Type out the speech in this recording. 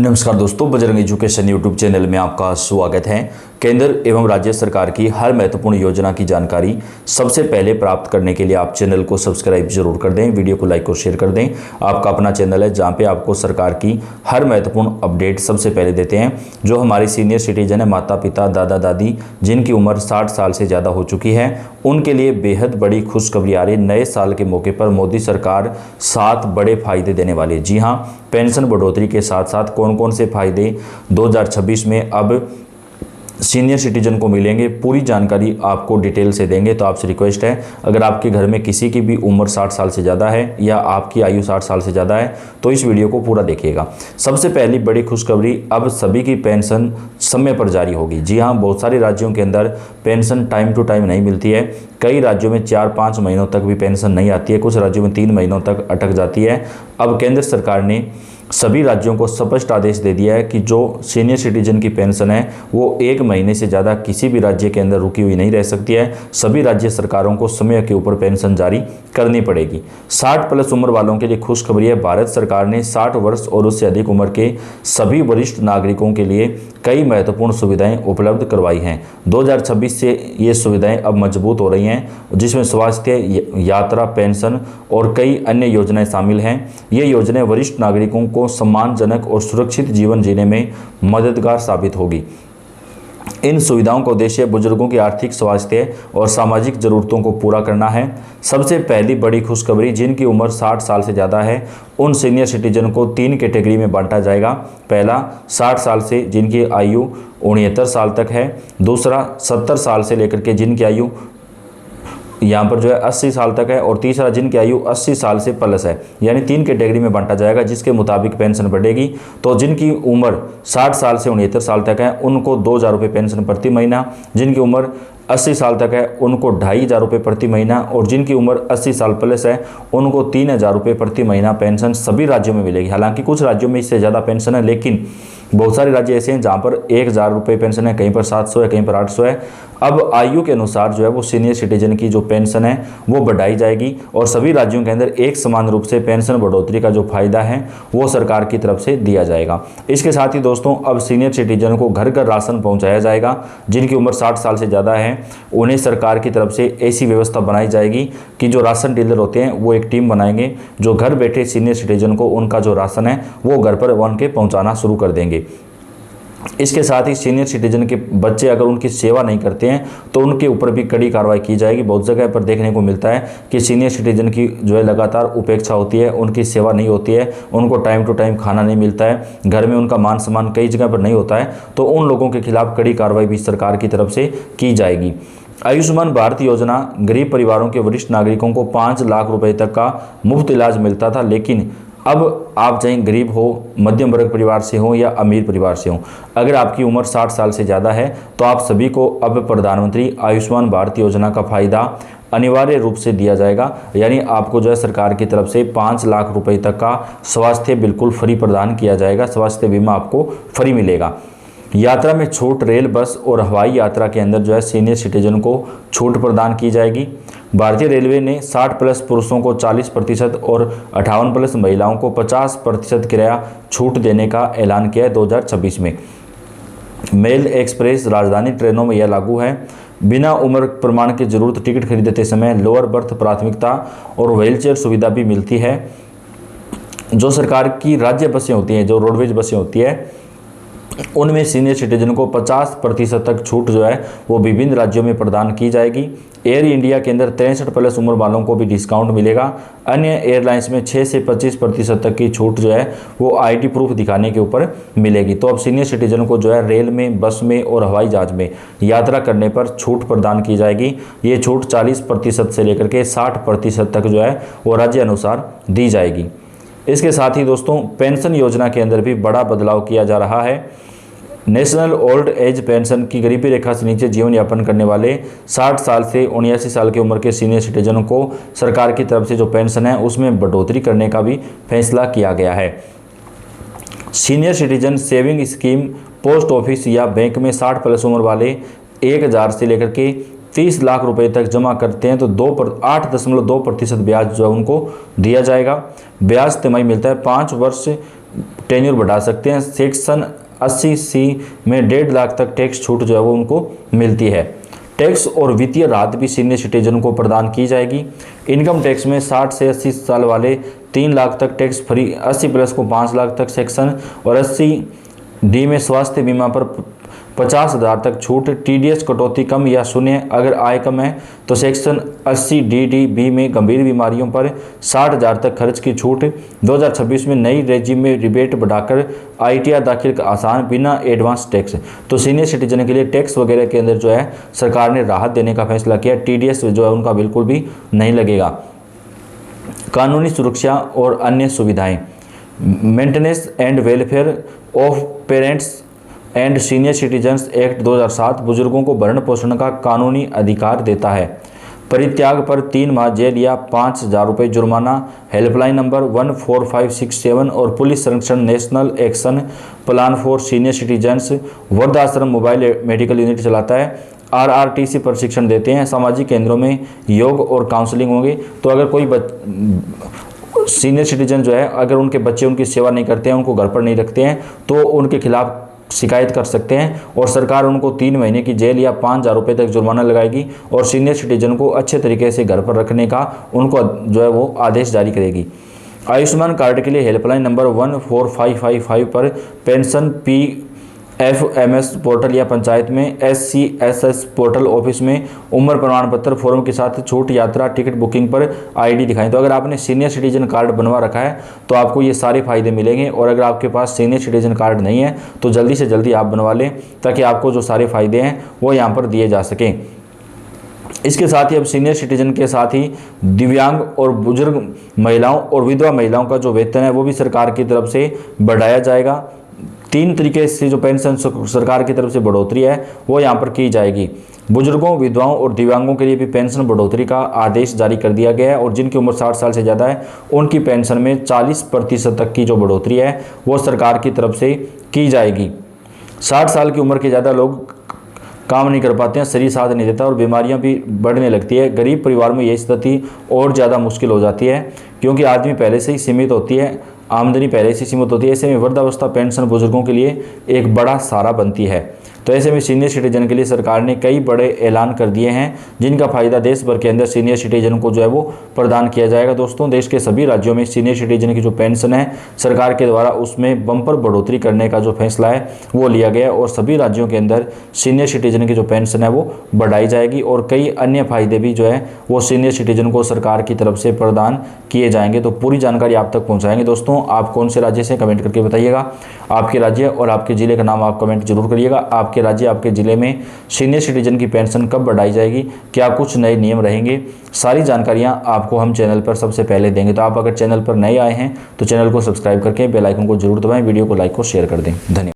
नमस्कार दोस्तों, Bajrang education YouTube channel में आपका स्वागत है। केंद्र एवं राज्य सरकार की हर महत्वपूर्ण योजना की जानकारी सबसे पहले प्राप्त करने के लिए आप चैनल को सब्सक्राइब जरूर कर दें, वीडियो को लाइक और शेयर कर दें। आपका अपना चैनल है जहां पे आपको सरकार की हर महत्वपूर्ण अपडेट सबसे पहले देते हैं। जो हमारे सीनियर सिटीजन है, माता पिता दादा दादी जिनकी उम्र 60 साल से ज़्यादा हो चुकी है, उनके लिए बेहद बड़ी खुशखबरी आ रही है। नए साल के मौके पर मोदी सरकार 7 बड़े फायदे देने वाली है। जी हाँ, पेंशन बढ़ोतरी के साथ साथ कौन कौन से फायदे 2026 में अब सीनियर सिटीजन को मिलेंगे, पूरी जानकारी आपको डिटेल से देंगे। तो आपसे रिक्वेस्ट है, अगर आपके घर में किसी की भी उम्र 60 साल से ज़्यादा है या आपकी आयु 60 साल से ज़्यादा है तो इस वीडियो को पूरा देखिएगा। सबसे पहली बड़ी खुशखबरी, अब सभी की पेंशन समय पर जारी होगी। जी हाँ, बहुत सारे राज्यों के अंदर पेंशन टाइम टू टाइम नहीं मिलती है। कई राज्यों में 4-5 महीनों तक भी पेंशन नहीं आती है, कुछ राज्यों में 3 महीनों तक अटक जाती है। अब केंद्र सरकार ने सभी राज्यों को स्पष्ट आदेश दे दिया है कि जो सीनियर सिटीजन की पेंशन है वो 1 महीने से ज़्यादा किसी भी राज्य के अंदर रुकी हुई नहीं रह सकती है। सभी राज्य सरकारों को समय के ऊपर पेंशन जारी करनी पड़ेगी। 60 प्लस उम्र वालों के लिए खुशखबरी है। भारत सरकार ने 60 वर्ष और उससे अधिक उम्र के सभी वरिष्ठ नागरिकों के लिए कई महत्वपूर्ण सुविधाएं उपलब्ध करवाई हैं। 2026 से ये सुविधाएं अब मजबूत हो रही हैं, जिसमें स्वास्थ्य, यात्रा, पेंशन और कई अन्य योजनाएं शामिल हैं। ये योजनाएं वरिष्ठ नागरिकों को सम्मानजनक और सुरक्षित जीवन जीने में मददगार साबित होगी। इन सुविधाओं का उद्देश्य बुजुर्गों की आर्थिक, स्वास्थ्य और सामाजिक जरूरतों को पूरा करना है। सबसे पहली बड़ी खुशखबरी, जिनकी उम्र 60 साल से ज़्यादा है उन सीनियर सिटीजन को 3 कैटेगरी में बांटा जाएगा। पहला, 60 साल से जिनकी आयु 69 साल तक है। दूसरा, 70 साल से लेकर के जिनकी आयु यहाँ पर जो है 80 साल तक है। और तीसरा, जिनकी आयु 80 साल से प्लस है। यानी 3 कैटेगरी में बांटा जाएगा, जिसके मुताबिक पेंशन बढ़ेगी। तो जिनकी उम्र 60 साल से 69 साल तक है उनको 2,000 रुपये पेंशन प्रति महीना। जिनकी उम्र 80 साल तक है उनको 2,500 रुपये प्रति महीना। और जिनकी उम्र 80 साल प्लस है उनको 3,000 रुपये प्रति महीना पेंशन सभी राज्यों में मिलेगी। हालांकि कुछ राज्यों में इससे ज़्यादा पेंशन है, लेकिन बहुत सारे राज्य ऐसे हैं जहाँ पर 1,000 रुपये पेंशन है, कहीं पर 700 है, कहीं पर 800 है। अब आयु के अनुसार जो है वो सीनियर सिटीजन की जो पेंशन है वो बढ़ाई जाएगी और सभी राज्यों के अंदर एक समान रूप से पेंशन बढ़ोतरी का जो फायदा है वो सरकार की तरफ से दिया जाएगा। इसके साथ ही दोस्तों, अब सीनियर सिटीजन को घर घर राशन पहुँचाया जाएगा। जिनकी उम्र 60 साल से ज़्यादा है उन्हें सरकार की तरफ से ऐसी व्यवस्था बनाई जाएगी कि जो राशन डीलर होते हैं वो एक टीम बनाएंगे जो घर बैठे सीनियर सिटीजन को उनका जो राशन है वो घर पर वन के पहुँचाना शुरू कर देंगे। इसके साथ ही सीनियर सिटीजन के बच्चे अगर उनकी सेवा नहीं करते हैं तो उनके ऊपर भी कड़ी कार्रवाई की जाएगी। बहुत जगह पर देखने को मिलता है कि सीनियर सिटीजन की जो है लगातार उपेक्षा होती है, उनकी सेवा नहीं होती है, उनको टाइम टू टाइम खाना नहीं मिलता है, घर में उनका मान सम्मान कई जगह पर नहीं होता है। तो उन लोगों के खिलाफ कड़ी कार्रवाई भी सरकार की तरफ से की जाएगी। आयुष्मान भारत योजना गरीब परिवारों के वरिष्ठ नागरिकों को 5 लाख रुपए तक का मुफ्त इलाज मिलता था, लेकिन अब आप चाहे गरीब हो, मध्यम वर्ग परिवार से हो या अमीर परिवार से हो, अगर आपकी उम्र 60 साल से ज़्यादा है तो आप सभी को अब प्रधानमंत्री आयुष्मान भारत योजना का फ़ायदा अनिवार्य रूप से दिया जाएगा। यानी आपको जो है सरकार की तरफ से 5 लाख रुपए तक का स्वास्थ्य बिल्कुल फ्री प्रदान किया जाएगा। स्वास्थ्य बीमा आपको फ्री मिलेगा। यात्रा में छूट, रेल, बस और हवाई यात्रा के अंदर जो है सीनियर सिटीजन को छूट प्रदान की जाएगी। भारतीय रेलवे ने 60 प्लस पुरुषों को 40% और 58 प्लस महिलाओं को 50% किराया छूट देने का ऐलान किया है 2026 में। मेल, एक्सप्रेस, राजधानी ट्रेनों में यह लागू है। बिना उम्र प्रमाण की जरूरत टिकट खरीदते समय लोअर बर्थ प्राथमिकता और व्हीलचेयर सुविधा भी मिलती है। जो सरकार की राज्य बसें होती हैं, जो रोडवेज बसें होती है, उनमें सीनियर सिटीजन को 50% तक छूट जो है वो विभिन्न राज्यों में प्रदान की जाएगी। एयर इंडिया के अंदर 63 प्लस उम्र वालों को भी डिस्काउंट मिलेगा। अन्य एयरलाइंस में 6 से 25% तक की छूट जो है वो आईडी प्रूफ दिखाने के ऊपर मिलेगी। तो अब सीनियर सिटीजन को जो है रेल में, बस में और हवाई जहाज में यात्रा करने पर छूट प्रदान की जाएगी। ये छूट 40% से लेकर के 60% तक जो है वो राज्य अनुसार दी जाएगी। इसके साथ ही दोस्तों, पेंशन योजना के अंदर भी बड़ा बदलाव किया जा रहा है। नेशनल ओल्ड एज पेंशन की गरीबी रेखा से नीचे जीवन यापन करने वाले 60 साल से 79 साल की उम्र के सीनियर सिटीजनों को सरकार की तरफ से जो पेंशन है उसमें बढ़ोतरी करने का भी फैसला किया गया है। Senior citizen saving scheme post office या बैंक में 60 प्लस उम्र वाले 1,000 से लेकर के 30 लाख रुपए तक जमा करते हैं तो 8.2% ब्याज जो है उनको दिया जाएगा। ब्याज तिमाही मिलता है। 5 वर्ष टेन्योर बढ़ा सकते हैं। सेक्शन 80C में 1.5 लाख तक टैक्स छूट जो है वो उनको मिलती है। टैक्स और वित्तीय राहत भी सीनियर सिटीजन को प्रदान की जाएगी। इनकम टैक्स में 60 से 80 साल वाले 3 लाख तक टैक्स फ्री, 80+ को 5 लाख तक सेक्शन, और 80D में स्वास्थ्य बीमा पर 50,000 तक छूट। TDS कटौती कम या शून्य अगर आय कम है तो सेक्शन 80DDB में गंभीर बीमारियों पर 60,000 तक खर्च की छूट। 2026 में नई रेजिम में रिबेट बढ़ाकर ITR दाखिल का आसान बिना एडवांस टैक्स। तो सीनियर सिटीजन के लिए टैक्स वगैरह के अंदर जो है सरकार ने राहत देने का फैसला किया। TDS जो है उनका बिल्कुल भी नहीं लगेगा। कानूनी सुरक्षा और अन्य सुविधाएं, maintenance and welfare of parents and senior citizens act 2007 बुजुर्गों को भरण पोषण का कानूनी अधिकार देता है। परित्याग पर 3 माह जेल या 5,000 रुपये जुर्माना। हेल्पलाइन नंबर 14567 और पुलिस संरक्षण national action plan for senior citizens. वृद्धाश्रम मोबाइल मेडिकल यूनिट चलाता है। RRTC प्रशिक्षण देते हैं। सामाजिक केंद्रों में योग और काउंसलिंग होंगे। तो अगर कोई सीनियर सिटीजन जो है अगर उनके बच्चे उनकी सेवा नहीं करते हैं, उनको घर पर नहीं रखते हैं, तो उनके खिलाफ शिकायत कर सकते हैं और सरकार उनको 3 महीने की जेल या 5,000 रुपये तक जुर्माना लगाएगी और सीनियर सिटीजन को अच्छे तरीके से घर पर रखने का उनको जो है वो आदेश जारी करेगी। आयुष्मान कार्ड के लिए हेल्पलाइन नंबर 14555 पर पेंशन PFMS पोर्टल या पंचायत में SCSS पोर्टल ऑफिस में उम्र प्रमाण पत्र फॉर्म के साथ छूट, यात्रा टिकट बुकिंग पर ID दिखाएं। तो अगर आपने सीनियर सिटीजन कार्ड बनवा रखा है तो आपको ये सारे फायदे मिलेंगे, और अगर आपके पास सीनियर सिटीजन कार्ड नहीं है तो जल्दी से जल्दी आप बनवा लें ताकि आपको जो सारे फायदे हैं वो यहाँ पर दिए जा सकें। इसके साथ ही अब सीनियर सिटीजन के साथ ही दिव्यांग और बुजुर्ग महिलाओं और विधवा महिलाओं का जो वेतन है वो भी सरकार की तरफ से बढ़ाया जाएगा। 3 तरीके से जो पेंशन सरकार की तरफ से बढ़ोतरी है वो यहाँ पर की जाएगी। बुजुर्गों, विधवाओं और दिव्यांगों के लिए भी पेंशन बढ़ोतरी का आदेश जारी कर दिया गया है, और जिनकी उम्र 60 साल से ज़्यादा है उनकी पेंशन में 40% तक की जो बढ़ोतरी है वो सरकार की तरफ से की जाएगी। 60 साल की उम्र के ज़्यादा लोग काम नहीं कर पाते हैं, शरीर साथ नहीं देता और बीमारियां भी बढ़ने लगती है। गरीब परिवार में ये स्थिति और ज़्यादा मुश्किल हो जाती है क्योंकि आदमी पहले से ही सीमित होती है, आमदनी पहले से सीमित होती है। ऐसे में वृद्धावस्था पेंशन बुजुर्गों के लिए एक बड़ा सहारा बनती है। तो ऐसे में सीनियर सिटीजन के लिए सरकार ने कई बड़े ऐलान कर दिए हैं जिनका फ़ायदा देश भर के अंदर सीनियर सिटीजन को जो है वो प्रदान किया जाएगा। दोस्तों, देश के सभी राज्यों में सीनियर सिटीजन की जो पेंशन है सरकार के द्वारा उसमें बम्पर बढ़ोतरी करने का जो फैसला है वो लिया गया है, और सभी राज्यों के अंदर सीनियर सिटीजन की जो पेंशन है वो बढ़ाई जाएगी, और कई अन्य फायदे भी जो है वो सीनियर सिटीजन को सरकार की तरफ से प्रदान किए जाएंगे। तो पूरी जानकारी आप तक पहुँचाएंगे। दोस्तों, आप कौन से राज्य से कमेंट करके बताइएगा, आपके राज्य और आपके ज़िले का नाम आप कमेंट जरूर करिएगा। आपके राज्य, आपके ज़िले में सीनियर सिटीजन की पेंशन कब बढ़ाई जाएगी, क्या कुछ नए नियम रहेंगे, सारी जानकारियां आपको हम चैनल पर सबसे पहले देंगे। तो आप अगर चैनल पर नए आए हैं तो चैनल को सब्सक्राइब करके बेल आइकन को जरूर दबाएं, वीडियो को लाइक और शेयर कर दें। धन्यवाद।